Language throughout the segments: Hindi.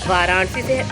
वाराणसी से है।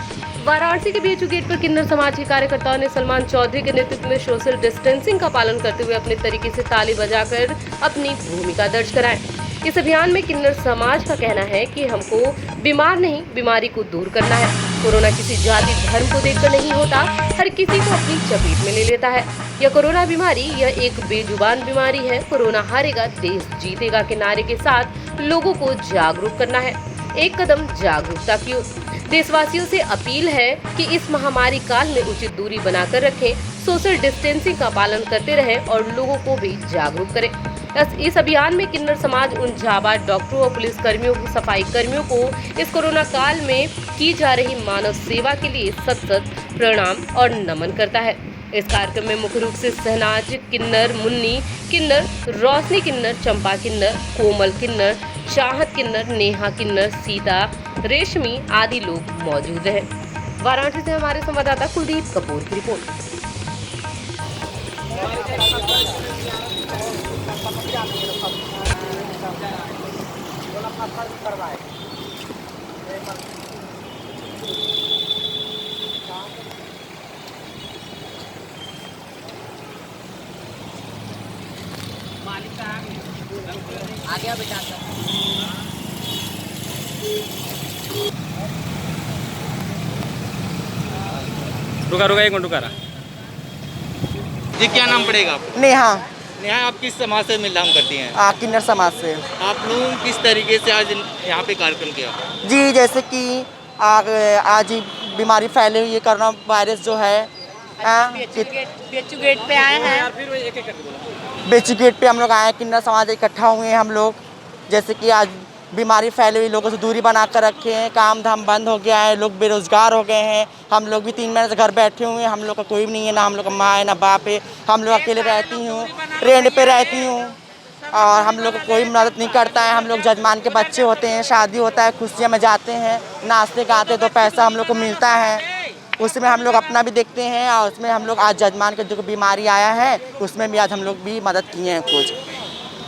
वाराणसी के बीएचयू गेट पर किन्नर समाज के कार्यकर्ताओं ने सलमान चौधरी के नेतृत्व में सोशल डिस्टेंसिंग का पालन करते हुए अपने तरीके से ताली बजाकर अपनी भूमिका दर्ज कराई। इस अभियान में किन्नर समाज का कहना है कि हमको बीमार नहीं, बीमारी को दूर करना है। कोरोना किसी जाति धर्म को देखकर नहीं होता, हर किसी को अपनी चपेट में ले लेता है। यह कोरोना बीमारी यह एक बेजुबान बीमारी है। कोरोना हारेगा, देश जीतेगा के नारे के साथ लोगों को जागरूक करना है। एक कदम जागरूकता की ओर। देशवासियों से अपील है कि इस महामारी काल में उचित दूरी बनाकर रखें, सोशल डिस्टेंसिंग का पालन करते रहें और लोगों को भी जागरूक करें। इस अभियान में किन्नर समाज उन जाबाज डॉक्टरों और पुलिस कर्मियों, सफाई कर्मियों को इस कोरोना काल में की जा रही मानव सेवा के लिए सत सत प्रणाम और नमन करता है। इस कार्यक्रम में मुख्य रूप से शहनाज किन्नर, मुन्नी किन्नर, रोशनी किन्नर, चंपा किन्नर, कोमल किन्नर, चाहत किन्नर, नेहा किन्नर, सीता, रेशमी आदि लोग मौजूद हैं। वाराणसी से हमारे संवाददाता कुलदीप कपूर की रिपोर्ट। आ गया बेटा। रुका रुका 1 मिनट रुका रहा। जी क्या नाम पड़ेगा आपको? नेहा। नेहा, आप किस समाज से मिलाम करती हैं? किन्नर समाज से। आप लोग किस तरीके से आज यहाँ पे कार्यक्रम किया? जी, जैसे कि आज बीमारी फैली हुई है, कोरोना वायरस जो है। बीएचयू गेट पे आए हैं। बीएचयू गेट पे हम लोग आए हैं, किन्नर समाज इकट्ठा हुए हैं हम लोग। जैसे कि आज बीमारी फैली हुई, लोगों से दूरी बना कर रखे हैं, काम धाम बंद हो गया है, लोग बेरोजगार हो गए हैं। हम लोग भी 3 महीने से घर बैठे हुए हैं, हम लोग का कोई भी नहीं है, ना हम लोग का माँ है ना बाप है। हम लोग अकेले रहती हूँ, रेंट पे रहती हूँ और हम लोग को कोई मदद नहीं करता है। हम लोग जजमान के बच्चे होते हैं, शादी होता है, खुशियाँ में जाते हैं, नाचते गाते तो पैसा हम लोग को मिलता है, उसमें हम लोग अपना भी देखते हैं। और उसमें हम लोग आज जजमान के जो बीमारी आया है उसमें भी आज हम लोग भी मदद किए हैं कुछ।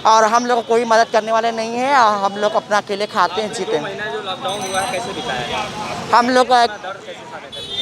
और हम लोग को कोई मदद करने वाले नहीं है और हम लोग अपना अकेले खाते हैं, जीते हैं। महीना जो लॉकडाउन हुआ है कैसे बिताया? हम लोग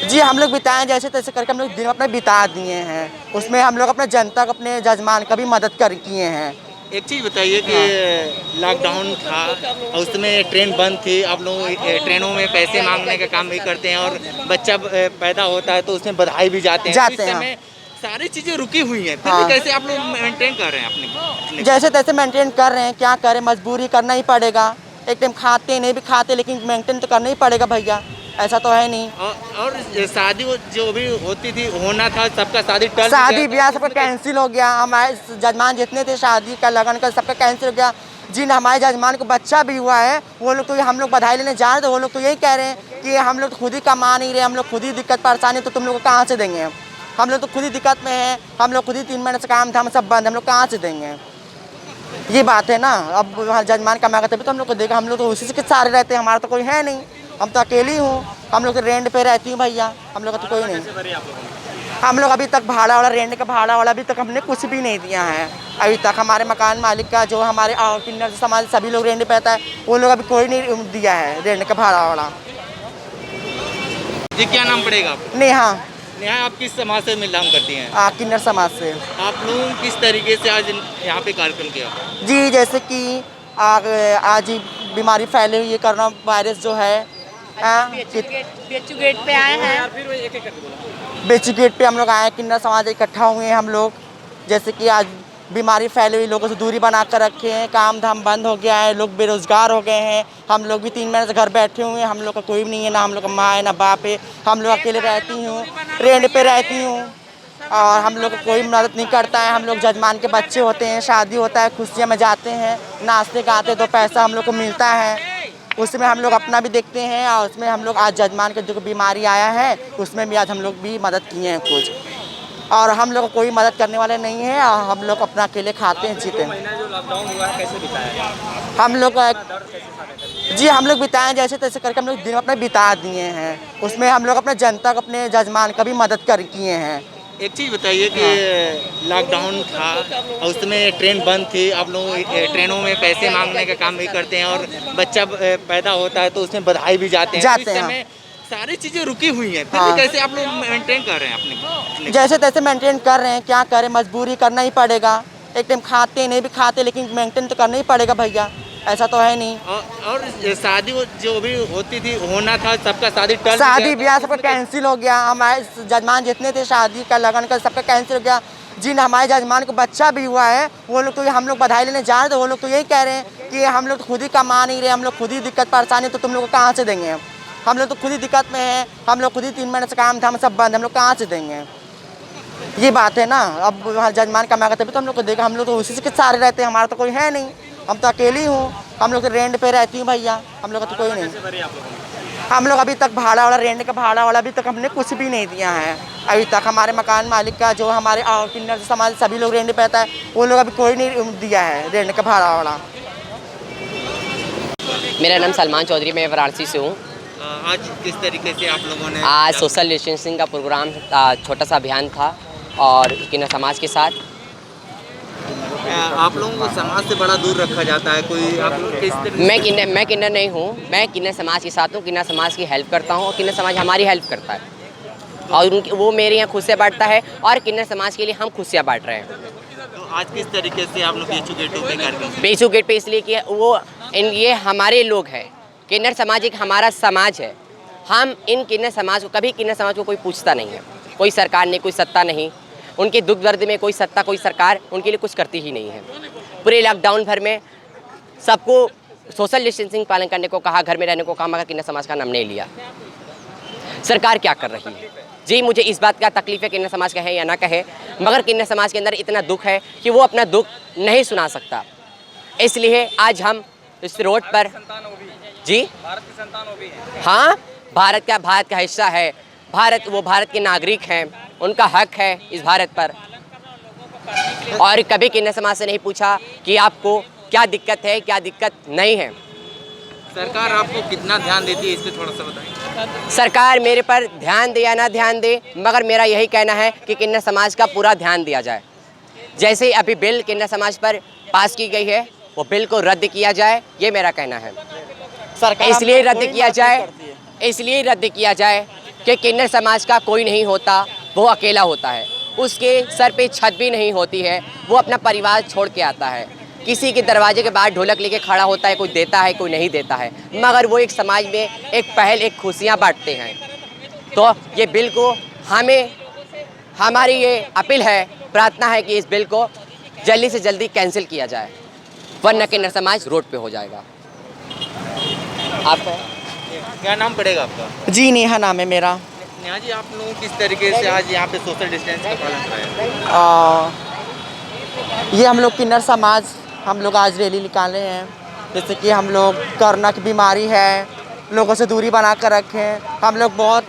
जी हम लोग बिताएं जैसे तैसे करके हम लोग दिन अपने बिता दिए हैं। उसमें हम लोग अपने जनता को, अपने जजमान का भी मदद कर किए हैं। एक चीज़ बताइए कि लॉकडाउन था और उसमें ट्रेन बंद थी, आप लोग ट्रेनों में पैसे मांगने का काम भी करते हैं और बच्चा पैदा होता है तो उसमें बधाई भी जाते हैं। जाते तो इस हैं। समय सारी चीज़ें रुकी हुई हैं, फिर भी कैसे आप लोग मेंटेन कर रहे हैं अपने? जैसे तैसे मेंटेन कर रहे हैं, क्या करें, मजबूरी करना ही पड़ेगा। एक टाइम खाते नहीं भी खाते, लेकिन मेंटेन तो करना ही पड़ेगा भैया, ऐसा तो है नहीं। और शादी जो भी होती थी, होना था, सबका शादी टल गया। शादी ब्याह सबका कैंसिल हो गया। हमारे जजमान जितने थे शादी का लगन का सबका कैंसिल हो गया। जिन हमारे जजमान को बच्चा भी हुआ है वो लोग तो हम लोग बधाई लेने जा रहे थे, वो लोग तो यही कह रहे हैं कि हम लोग तो खुद ही कमा नहीं रहे, हम लोग खुद ही दिक्कत परेशानी, तो तुम लोग को कहाँ से देंगे? हम लोग तो खुद ही दिक्कत में हैं, हम लोग खुद ही 3 महीने से काम धाम सब बंद, हम लोग कहाँ से देंगे? ये बात है ना। अब वहाँ जजमान कमाएगा तभी तो हम लोग को देगा, हम लोग तो उसी से सारे रहते हैं, हमारा तो कोई है नहीं, हम तो अकेली हूँ। हम लोग तो रेंट पे रहती हूँ भैया, हम लोग का तो कोई नहीं। हम लोग अभी तक भाड़ा वाला, रेंट का भाड़ा वाला अभी तक हमने कुछ भी नहीं दिया है। अभी तक हमारे मकान मालिक का जो हमारे किन्नर समाज सभी लोग रेंट पे रहता है, वो लोग अभी कोई नहीं दिया है रेंट का भाड़ा वाला। जी क्या नाम पड़ेगा आपको? नेहा। नेहा, आप किस समाज से मिलाम करती हैं? किन्नर समाज से। आप लोग किस तरीके से आज यहाँ पे कार्यक्रम किया? जी, जैसे कि आज बीमारी फैली हुई है, कोरोना वायरस जो है। बीएचयू गेट पे आए हैं। बीएचयू गेट पे हम लोग आए हैं, किन्नर समाज इकट्ठा हुए हैं हम लोग। जैसे कि आज बीमारी फैली हुई, लोगों से दूरी बना कर रखे हैं, काम धाम बंद हो गया है, लोग बेरोजगार हो गए हैं। हम लोग भी 3 महीने से घर बैठे हुए हैं, हम लोग का कोई भी नहीं है, ना हम लोग का माँ है ना बाप है। हम लोग अकेले रहती हूँ, रेंट पे रहती हूँ और हम लोग को कोई मदद नहीं करता है। हम लोग जजमान के बच्चे होते हैं, शादी होता है, खुशियाँ में जाते हैं, नाचते गाते तो पैसा हम लोग को मिलता है, उसमें हम लोग अपना भी देखते हैं। और उसमें हम लोग आज जजमान के जो बीमारी आया है उसमें भी आज हम लोग भी मदद किए हैं कुछ। और हम लोग को कोई मदद करने वाले नहीं है और हम लोग अपना अकेले खाते हैं, जीते हैं। महीना जो लॉकडाउन हुआ है कैसे बिताया? हम लोग जी हम लोग बिताएं जैसे तैसे करके हम लोग दिन अपने बिता दिए हैं। उसमें हम लोग अपने जनता को, अपने जजमान का भी मदद कर किए हैं। एक चीज़ बताइए कि लॉकडाउन था और उसमें ट्रेन बंद थी, आप लोग ट्रेनों में पैसे मांगने का काम भी करते हैं और बच्चा पैदा होता है तो उसमें बधाई भी जाते हैं। जाते तो इस हैं। समय सारी चीजें रुकी हुई हैं, फिर हाँ। भी कैसे आप लोग मेंटेन कर रहे हैं अपने जैसे तैसे मेंटेन कर रहे हैं, क्या करें, मजबूरी करना ही पड़ेगा। एक टाइम खाते नहीं भी खाते, लेकिन मेंटेन तो करना ही पड़ेगा भैया, ऐसा तो है नहीं। और शादी जो भी होती थी, होना था सबका, शादी टल शादी ब्याह सबका कैंसिल हो गया। हमारे जजमान जितने थे शादी का लगन का सबका कैंसिल हो गया। जिन हमारे जजमान को बच्चा भी हुआ है, वो लोग तो हम लोग बधाई लेने जा रहे थे, वो लोग तो यही कह रहे हैं कि हम लोग तो खुद ही कमा नहीं रहे, हम लोग खुद ही दिक्कत परेशानी, तो तुम लोग को कहाँ से देंगे। हम लोग तो खुद ही दिक्कत में हैं, हम लोग खुद ही 3 महीने से काम था, हम सब बंद, हम लोग कहाँ से देंगे। ये बात है ना। अब जजमान कमाएगा तभी तो हम लोग को देगा, हम लोग तो उसी के सारे रहते हैं, हमारा तो कोई है नहीं, हम तो अकेली हूँ। हम लोग तो रेंट पे रहती हूँ भैया, हम लोग का तो कोई नहीं। हम लोग अभी तक भाड़ा वाला, रेंट का भाड़ा वाला अभी तक हमने कुछ भी नहीं दिया है। अभी तक हमारे मकान मालिक का, जो हमारे किन्नर समाज सभी लोग रेंट पे रहता है, वो लोग अभी कोई नहीं दिया है रेंट का भाड़ा वाला। मेरा नाम सलमान चौधरी, मैं वाराणसी से हूँ। आज किस तरीके से आप लोगों ने आज सोशल डिस्टेंसिंग का प्रोग्राम छोटा सा अभियान था और किन्नर समाज के साथ। आप लोगों को समाज से बड़ा दूर रखा जाता है, कोई आप लोग किस तरीके मैं किन्नर नहीं हूँ, मैं किन्नर समाज के साथ हूँ। किन्नर समाज की हेल्प करता हूँ और किन्नर समाज हमारी हेल्प करता है और वो मेरे यहाँ खुशियाँ बांटता है और किन्नर समाज के लिए हम खुशियाँ बांट रहे हैं। तो आज किस तरीके से आप लोग बेचू गेटों पे कार्यक्रम बेचू गेट पे इसलिए कि वो ये हमारे लोग हैं। किन्नर समाज एक हमारा समाज है। हम इन किन्नर समाज को, कभी किन्नर समाज को कोई पूछता नहीं है, कोई सरकार नहीं, कोई सत्ता नहीं। उनके दुख दर्द में कोई सत्ता, कोई सरकार उनके लिए कुछ करती ही नहीं है। पूरे लॉकडाउन भर में सबको सोशल डिस्टेंसिंग पालन करने को कहा, घर में रहने को कहा, मगर किन्नर समाज का नाम नहीं लिया। सरकार क्या कर रही है जी, मुझे इस बात का तकलीफ है, किन्नर समाज कहे या ना कहे, मगर किन्नर समाज के अंदर इतना दुख है कि वो अपना दुख नहीं सुना सकता। इसलिए आज हम इस रोड पर जी, भारत की संतान हो भी है। हाँ, भारत का हिस्सा है। वो भारत के नागरिक हैं, उनका हक है इस भारत पर। और कभी किन्नर समाज से नहीं पूछा कि आपको क्या दिक्कत है, क्या दिक्कत नहीं है। सरकार आपको कितना ध्यान देती है, इस पे थोड़ा सा बताएं। सरकार मेरे पर ध्यान दे या ना ध्यान दे, मगर मेरा यही कहना है कि किन्नर समाज का पूरा ध्यान दिया जाए। जैसे अभी बिल किन्नर समाज पर पास की गई है, वो बिल को रद्द किया जाए, ये मेरा कहना है। इसलिए रद्द किया जाए कि किन्नर समाज का कोई नहीं होता, वो अकेला होता है। उसके सर पे छत भी नहीं होती है, वो अपना परिवार छोड़ के आता है। किसी के दरवाजे के बाहर ढोलक लेके खड़ा होता है, कोई देता है, कोई नहीं देता है, मगर वो एक समाज में एक पहल, एक खुशियाँ बांटते हैं। तो ये बिल को हमारी ये अपील है, प्रार्थना है कि इस बिल को जल्दी से जल्दी कैंसिल किया जाए, वरना किन्नर समाज रोड पे हो जाएगा। आपका क्या नाम पड़ेगा आपका? जी नेहा नाम है मेरा। नेहा जी, आप लोग किस तरीके से आज यहाँ पे सोशल डिस्टेंस का पालन कराया? ये हम लोग किन्नर समाज, हम लोग आज रैली निकाले हैं, जैसे कि हम लोग कोरोना की बीमारी है, लोगों से दूरी बना कर रखें। हम लोग बहुत